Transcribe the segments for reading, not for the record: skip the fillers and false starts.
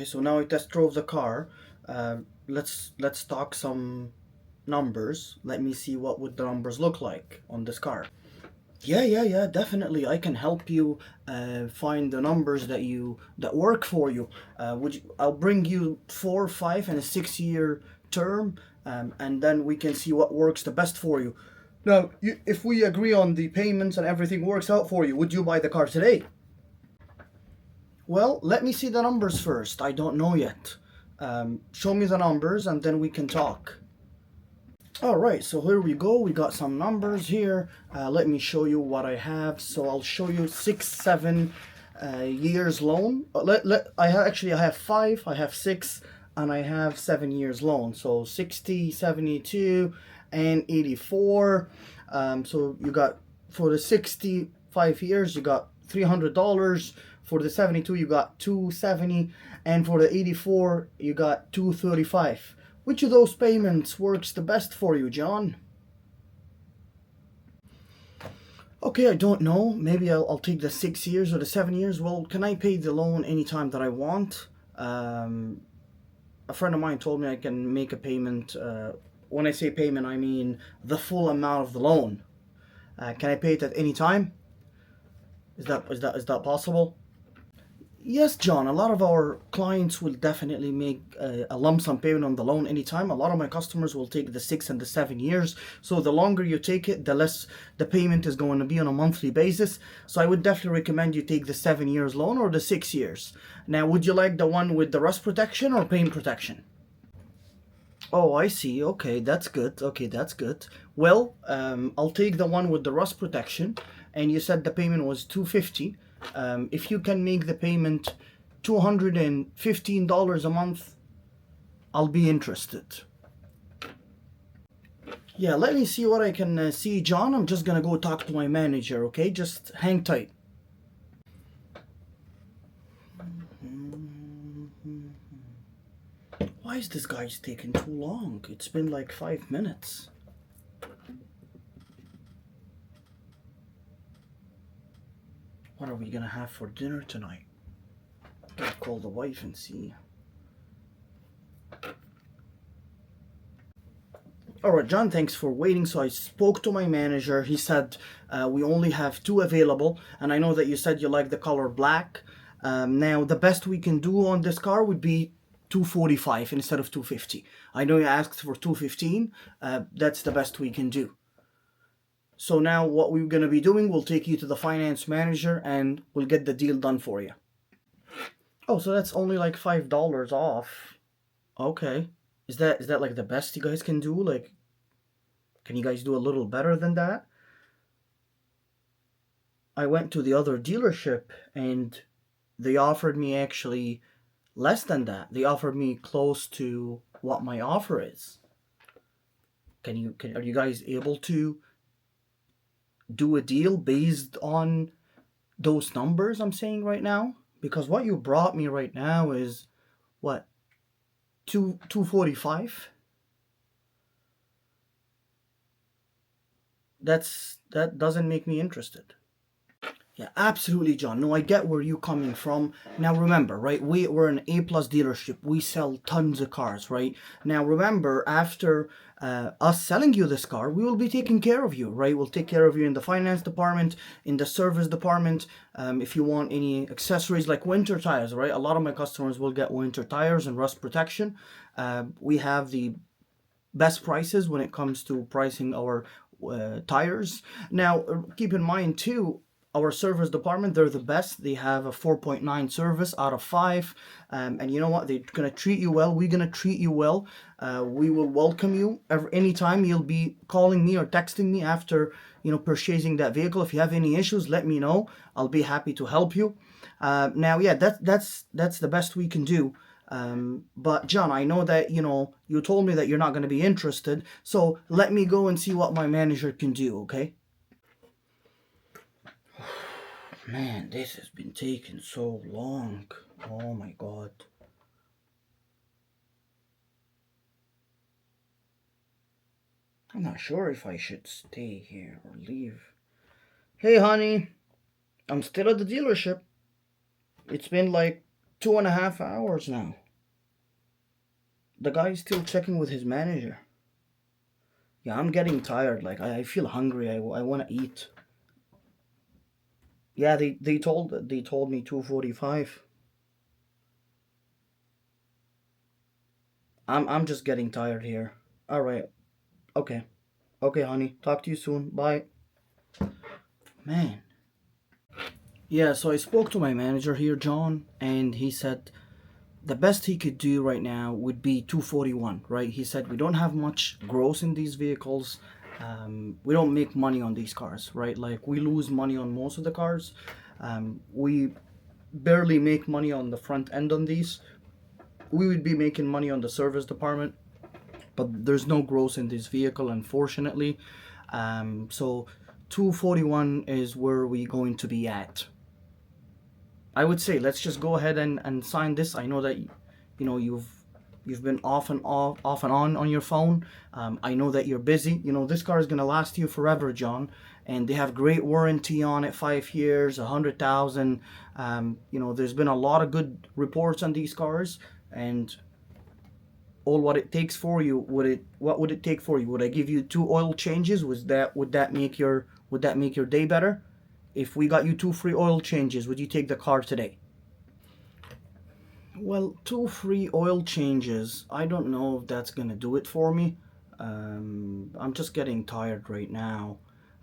So now I test drove the car. Let's talk some numbers. Let me see what would the numbers look like on this car. Yeah, definitely. I can help you find the numbers that work for you. I'll bring you 4, 5, and a 6 year term, and then we can see what works the best for you. Now, if we agree on the payments and everything works out for you, would you buy the car today? Well, let me see the numbers first. I don't know yet. Show me the numbers and then we can talk. Alright, so here we go. We got some numbers here. Let me show you what I have. So I'll show you 6, 7 years loan. I have 5, I have 6, and I have 7 years loan. So 60, 72, and 84. So you got, for the 65 years, you got $300. For the 72, you got $270, and for the 84, you got $235. Which of those payments works the best for you, John? Okay, I don't know. Maybe I'll take the 6 years or the 7 years. Well, can I pay the loan anytime that I want? A friend of mine told me I can make a payment. When I say payment, I mean the full amount of the loan. Can I pay it at any time? Is that possible? Yes, John, a lot of our clients will definitely make a lump sum payment on the loan anytime. A lot of my customers will take the 6 and the 7 years. So the longer you take it, the less the payment is going to be on a monthly basis. So I would definitely recommend you take the 7 years loan or the 6 years. Now, would you like the one with the rust protection or paint protection? Oh, I see. Okay, that's good. Okay, that's good. Well, I'll take the one with the rust protection. And you said the payment was $250. If you can make the payment $215 a month, I'll be interested. Yeah, let me see what I can see, John. I'm just gonna go talk to my manager, okay? Just hang tight. Why is this guy's taking too long? It's been like 5 minutes. What are we gonna have for dinner tonight? Gotta call the wife and see. Alright, John, thanks for waiting. So I spoke to my manager. He said we only have 2 available, and I know that you said you like the color black. Now, the best we can do on this car would be $245 instead of $250. I know you asked for $215. That's the best we can do. So now what we're going to be doing, we'll take you to the finance manager and we'll get the deal done for you. Oh, so that's only like $5 off. Okay. Is that like the best you guys can do? Like, can you guys do a little better than that? I went to the other dealership and they offered me actually less than that. They offered me close to what my offer is. Are you guys able to do a deal based on those numbers I'm saying right now? Because what you brought me right now is what, $245? That doesn't make me interested. Yeah, absolutely, John. No, I get where you're coming from. Now remember, right, we're an A-plus dealership. We sell tons of cars, right? Now remember, after us selling you this car, we will be taking care of you, right? We'll take care of you in the finance department, in the service department. If you want any accessories like winter tires, right? A lot of my customers will get winter tires and rust protection. We have the best prices when it comes to pricing our tires. Now, keep in mind too, our service department, they're the best. They have a 4.9 service out of 5. And you know what? They're going to treat you well. We're going to treat you well. We will welcome you anytime. You'll be calling me or texting me after, purchasing that vehicle. If you have any issues, let me know. I'll be happy to help you. Now, yeah, that's the best we can do. But John, I know that, you told me that you're not going to be interested. So let me go and see what my manager can do, okay? Man, this has been taking so long. Oh my God. I'm not sure if I should stay here or leave. Hey honey, I'm still at the dealership. It's been like 2.5 hours now. The guy's still checking with his manager. Yeah, I'm getting tired. Like, I feel hungry. I want to eat. Yeah, they told me 2:45. I'm just getting tired here. All right. Okay. Okay, honey. Talk to you soon. Bye. Man. Yeah, so I spoke to my manager here, John, and he said the best he could do right now would be 241, right? He said we don't have much gross in these vehicles. We don't make money on these cars, right? Like, we lose money on most of the cars. We barely make money on the front end on these. We would be making money on the service department, but there's no gross in this vehicle, unfortunately. So 241 is where we're going to be at. I would say let's just go ahead and sign this. I know that you've been off and on your phone. I know that you're busy. This car is gonna last you forever, John, and they have great warranty on it, 5 years, 100,000. There's been a lot of good reports on these cars, and all what it takes for you. What would it take for you? Would I give you 2 oil changes? Would that make your day better? If we got you 2 free oil changes, would you take the car today? Well, 2 free oil changes, I don't know if that's gonna do it for me. I'm just getting tired right now.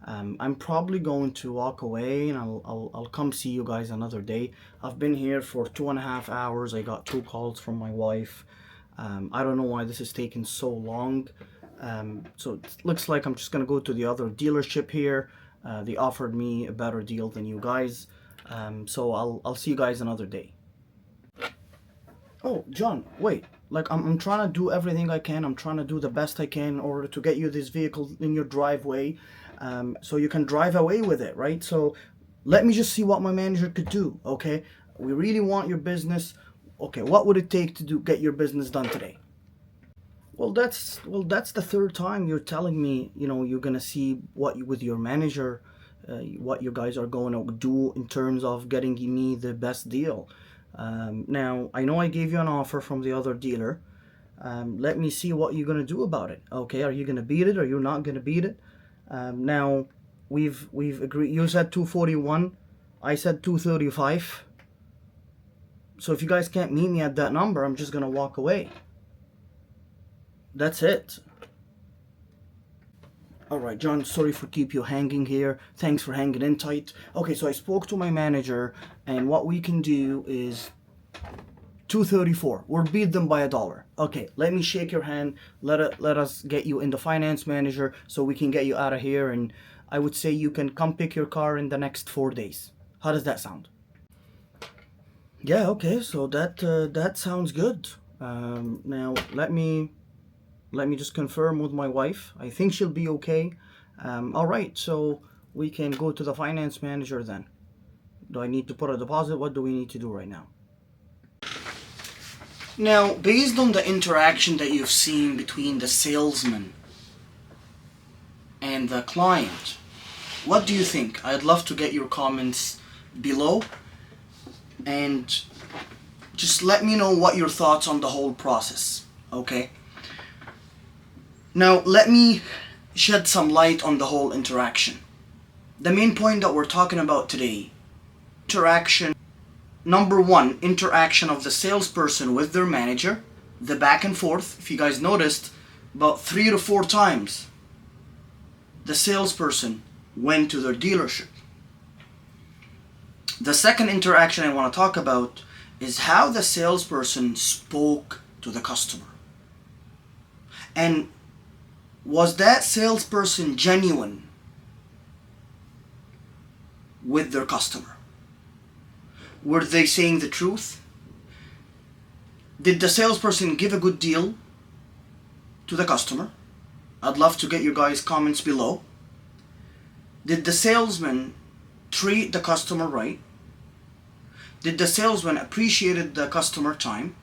I'm probably going to walk away, and I'll come see you guys another day. I've been here for 2.5 hours. I got 2 calls from my wife. I don't know why this is taking so long. So it looks like I'm just gonna go to the other dealership here. They offered me a better deal than you guys. So I'll see you guys another day. Oh, John, wait. Like, I'm trying to do everything I can. I'm trying to do the best I can in order to get you this vehicle in your driveway, so you can drive away with it, right? So let me just see what my manager could do, okay? We really want your business. Okay, what would it take to get your business done today? Well, that's the third time you're telling me, you're gonna see with your manager, what you guys are going to do in terms of getting me the best deal. Now, I know I gave you an offer from the other dealer. Let me see what you're gonna do about it. Okay, are you gonna beat it or you're not gonna beat it? Now, we've agreed. You said 241. I said 235. So if you guys can't meet me at that number, I'm just gonna walk away. That's it. All right, John, sorry for keep you hanging here. Thanks for hanging in tight. Okay, so I spoke to my manager, and what we can do is 234. We'll beat them by $1. Okay, let me shake your hand. Let us get you in the finance manager so we can get you out of here, and I would say you can come pick your car in the next 4 days. How does that sound? Yeah, okay, so that sounds good. Now let me just confirm with my wife. I think she'll be okay. All right, so we can go to the finance manager then. Do I need to put a deposit? What do we need to do right now? Now, based on the interaction that you've seen between the salesman and the client, what do you think? I'd love to get your comments below, and just let me know what your thoughts on the whole process, okay? Now, let me shed some light on the whole interaction. The main point that we're talking about today, interaction. Number one, interaction of the salesperson with their manager, the back and forth. If you guys noticed, about 3 to 4 times, the salesperson went to their dealership. The second interaction I want to talk about is how the salesperson spoke to the customer. And was that salesperson genuine with their customer? Were they saying the truth? Did the salesperson give a good deal to the customer? I'd love to get your guys' comments below. Did the salesman treat the customer right? Did the salesman appreciated the customer time?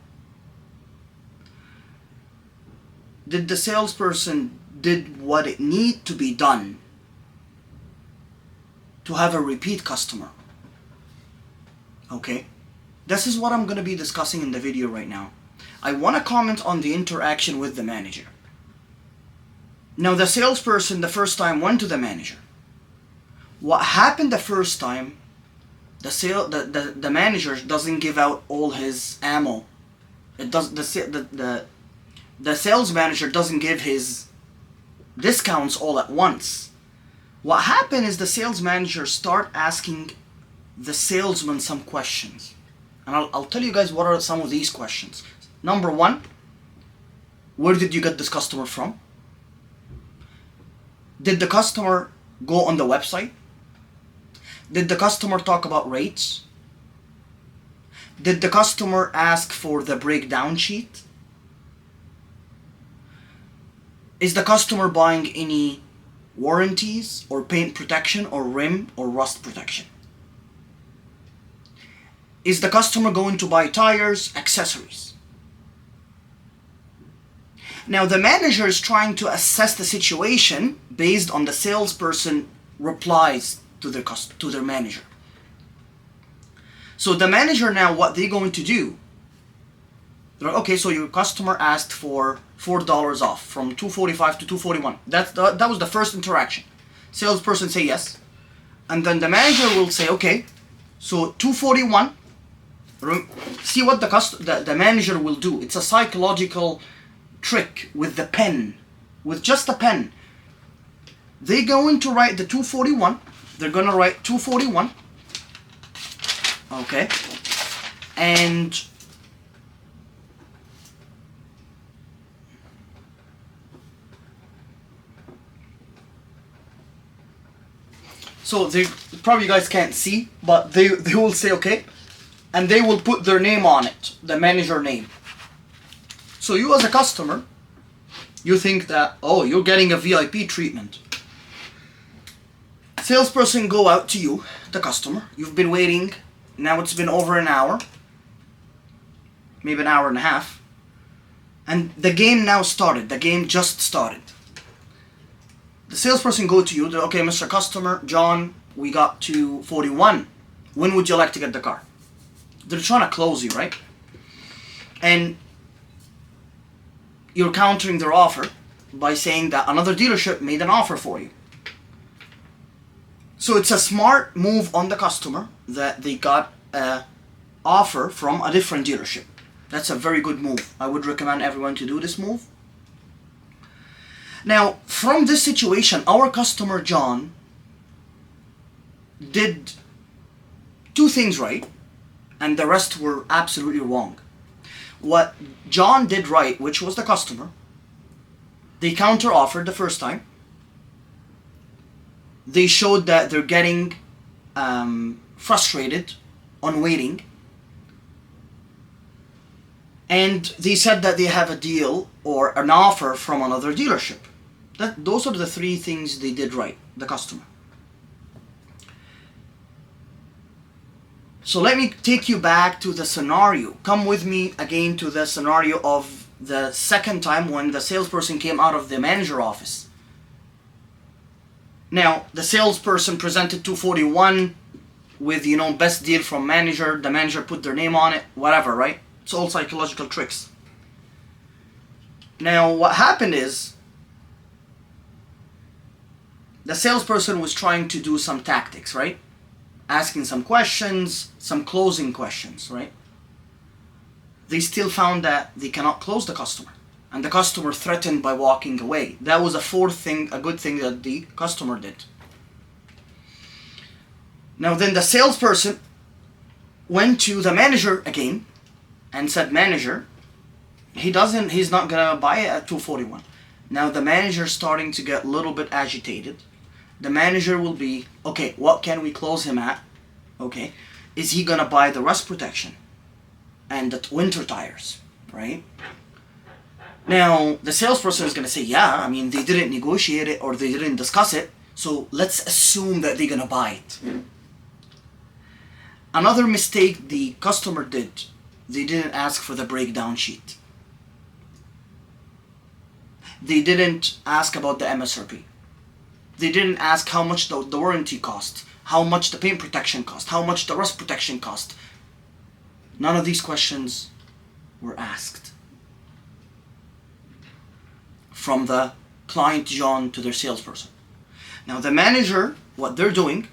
Did the salesperson did what it need to be done to have a repeat customer? Okay. This is what I'm going to be discussing in the video right now. I want to comment on the interaction with the manager. Now, the salesperson the first time went to the manager. What happened the first time, the manager doesn't give out all his ammo. It does the sales manager doesn't give his discounts all at once. What happened is the sales manager start asking the salesman some questions. And I'll tell you guys what are some of these questions. Number one, where did you get this customer from? Did the customer go on the website? Did the customer talk about rates? Did the customer ask for the breakdown sheet? Is the customer buying any warranties or paint protection or rim or rust protection? Is the customer going to buy tires, accessories? Now the manager is trying to assess the situation based on the salesperson replies to their manager. So the manager now, what they're going to do, they're like, okay, so your customer asked for $4 off from $245 to $241. That was the first interaction. Salesperson say yes, and then the manager will say, okay, so $241. See what the manager will do. It's a psychological trick with the pen, with just a pen. They're going to write the 241. They're going to write 241. Okay. And so they probably you guys can't see, but they will say okay, and they will put their name on it, the manager name. So you as a customer, you think that, oh, you're getting a VIP treatment. Salesperson go out to you, the customer. You've been waiting. Now it's been over an hour. Maybe an hour and a half. And the game now started. The game just started. The salesperson go to you. They're, okay, Mr. Customer, John, we got to 41. When would you like to get the car? They're trying to close you, right? And you're countering their offer by saying that another dealership made an offer for you. So it's a smart move on the customer that they got an offer from a different dealership. That's a very good move. I would recommend everyone to do this move. Now, from this situation, our customer John did two things right, and the rest were absolutely wrong. What John did right, which was the customer, they counter-offered the first time. They showed that they're getting frustrated on waiting. And they said that they have a deal or an offer from another dealership. Those are the three things they did right, the customer. So let me take you back to the scenario. Come with me again to the scenario of the second time when the salesperson came out of the manager office. Now, the salesperson presented 241 with, best deal from manager. The manager put their name on it, whatever, right? It's all psychological tricks. Now, what happened is the salesperson was trying to do some tactics, right? Asking some questions, some closing questions, right? They still found that they cannot close the customer. And the customer threatened by walking away. That was a good thing that the customer did. Now then the salesperson went to the manager again and said, manager, he's not gonna buy it at 241. Now the manager starting to get a little bit agitated. The manager will be, okay, what can we close him at? Okay, is he gonna buy the rust protection and the winter tires, right? Now, the salesperson is gonna say, yeah, they didn't negotiate it or they didn't discuss it, so let's assume that they're gonna buy it. Another mistake the customer did, they didn't ask for the breakdown sheet. They didn't ask about the MSRP. They didn't ask how much the warranty cost, how much the paint protection cost, how much the rust protection cost. None of these questions were asked from the client John to their salesperson. Now the manager, what they're doing,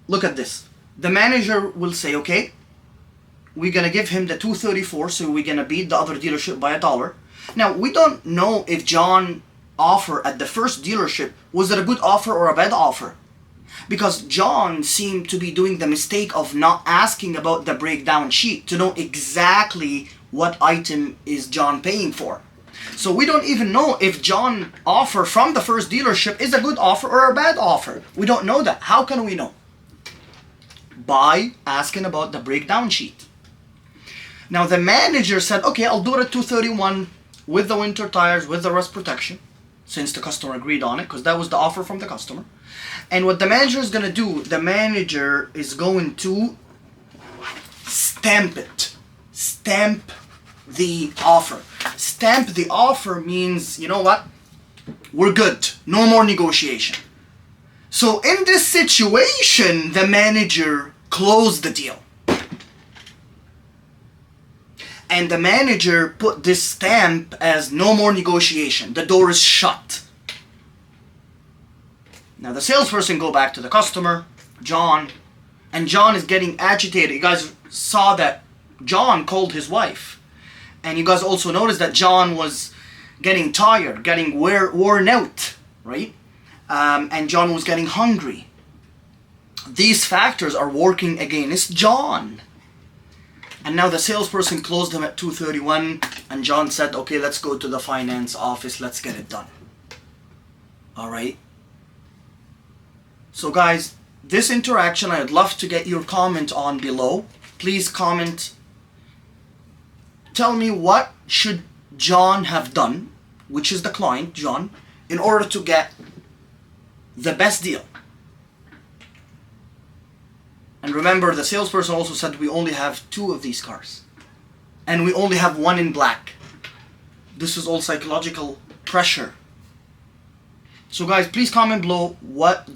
look at this. The manager will say, okay, we're gonna give him the 234, so we're gonna beat the other dealership by $1. Now we don't know if John offer at the first dealership, was it a good offer or a bad offer? Because John seemed to be doing the mistake of not asking about the breakdown sheet to know exactly what item is John paying for. So we don't even know if John offer from the first dealership is a good offer or a bad offer. We don't know that. How can we know? By asking about the breakdown sheet. Now the manager said, okay, I'll do it at 231 with the winter tires, with the rust protection, since the customer agreed on it, because that was the offer from the customer. And what the manager is going to do, the manager is going to stamp it. Stamp the offer. Stamp the offer means, you know what? We're good. No more negotiation. So in this situation, the manager closed the deal. And the manager put this stamp as no more negotiation. The door is shut. Now the salesperson go back to the customer, John, and John is getting agitated. You guys saw that John called his wife. And you guys also noticed that John was getting tired, getting worn out, right? And John was getting hungry. These factors are working against John. And now the salesperson closed him at 231, and John said, okay, let's go to the finance office, let's get it done. Alright? So guys, this interaction I'd love to get your comment on below. Please comment. Tell me what should John have done, which is the client, John, in order to get the best deal. And remember, the salesperson also said we only have 2 of these cars. And we only have 1 in black. This is all psychological pressure. So guys, please comment below, what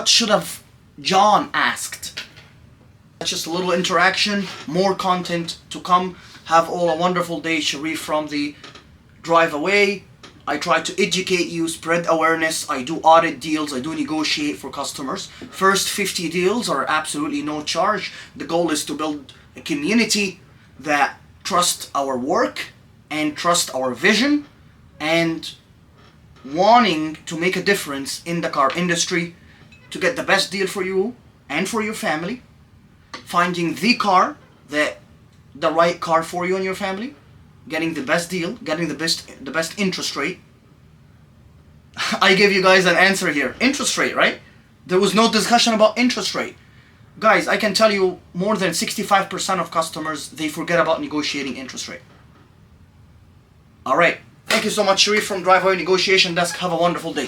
should have John asked? That's just a little interaction, more content to come. Have all a wonderful day. Sharif from the Drive Away. I try to educate you, spread awareness. I do audit deals. I do negotiate for customers. First 50 deals are absolutely no charge. The goal is to build a community that trust our work and trust our vision and wanting to make a difference in the car industry to get the best deal for you and for your family. Finding the car, the right car for you and your family. Getting the best deal, getting the best interest rate. I gave you guys an answer here. Interest rate, right? There was no discussion about interest rate. Guys, I can tell you more than 65% of customers, they forget about negotiating interest rate. Alright. Thank you so much, Sharif from Drive Away Negotiation Desk. Have a wonderful day.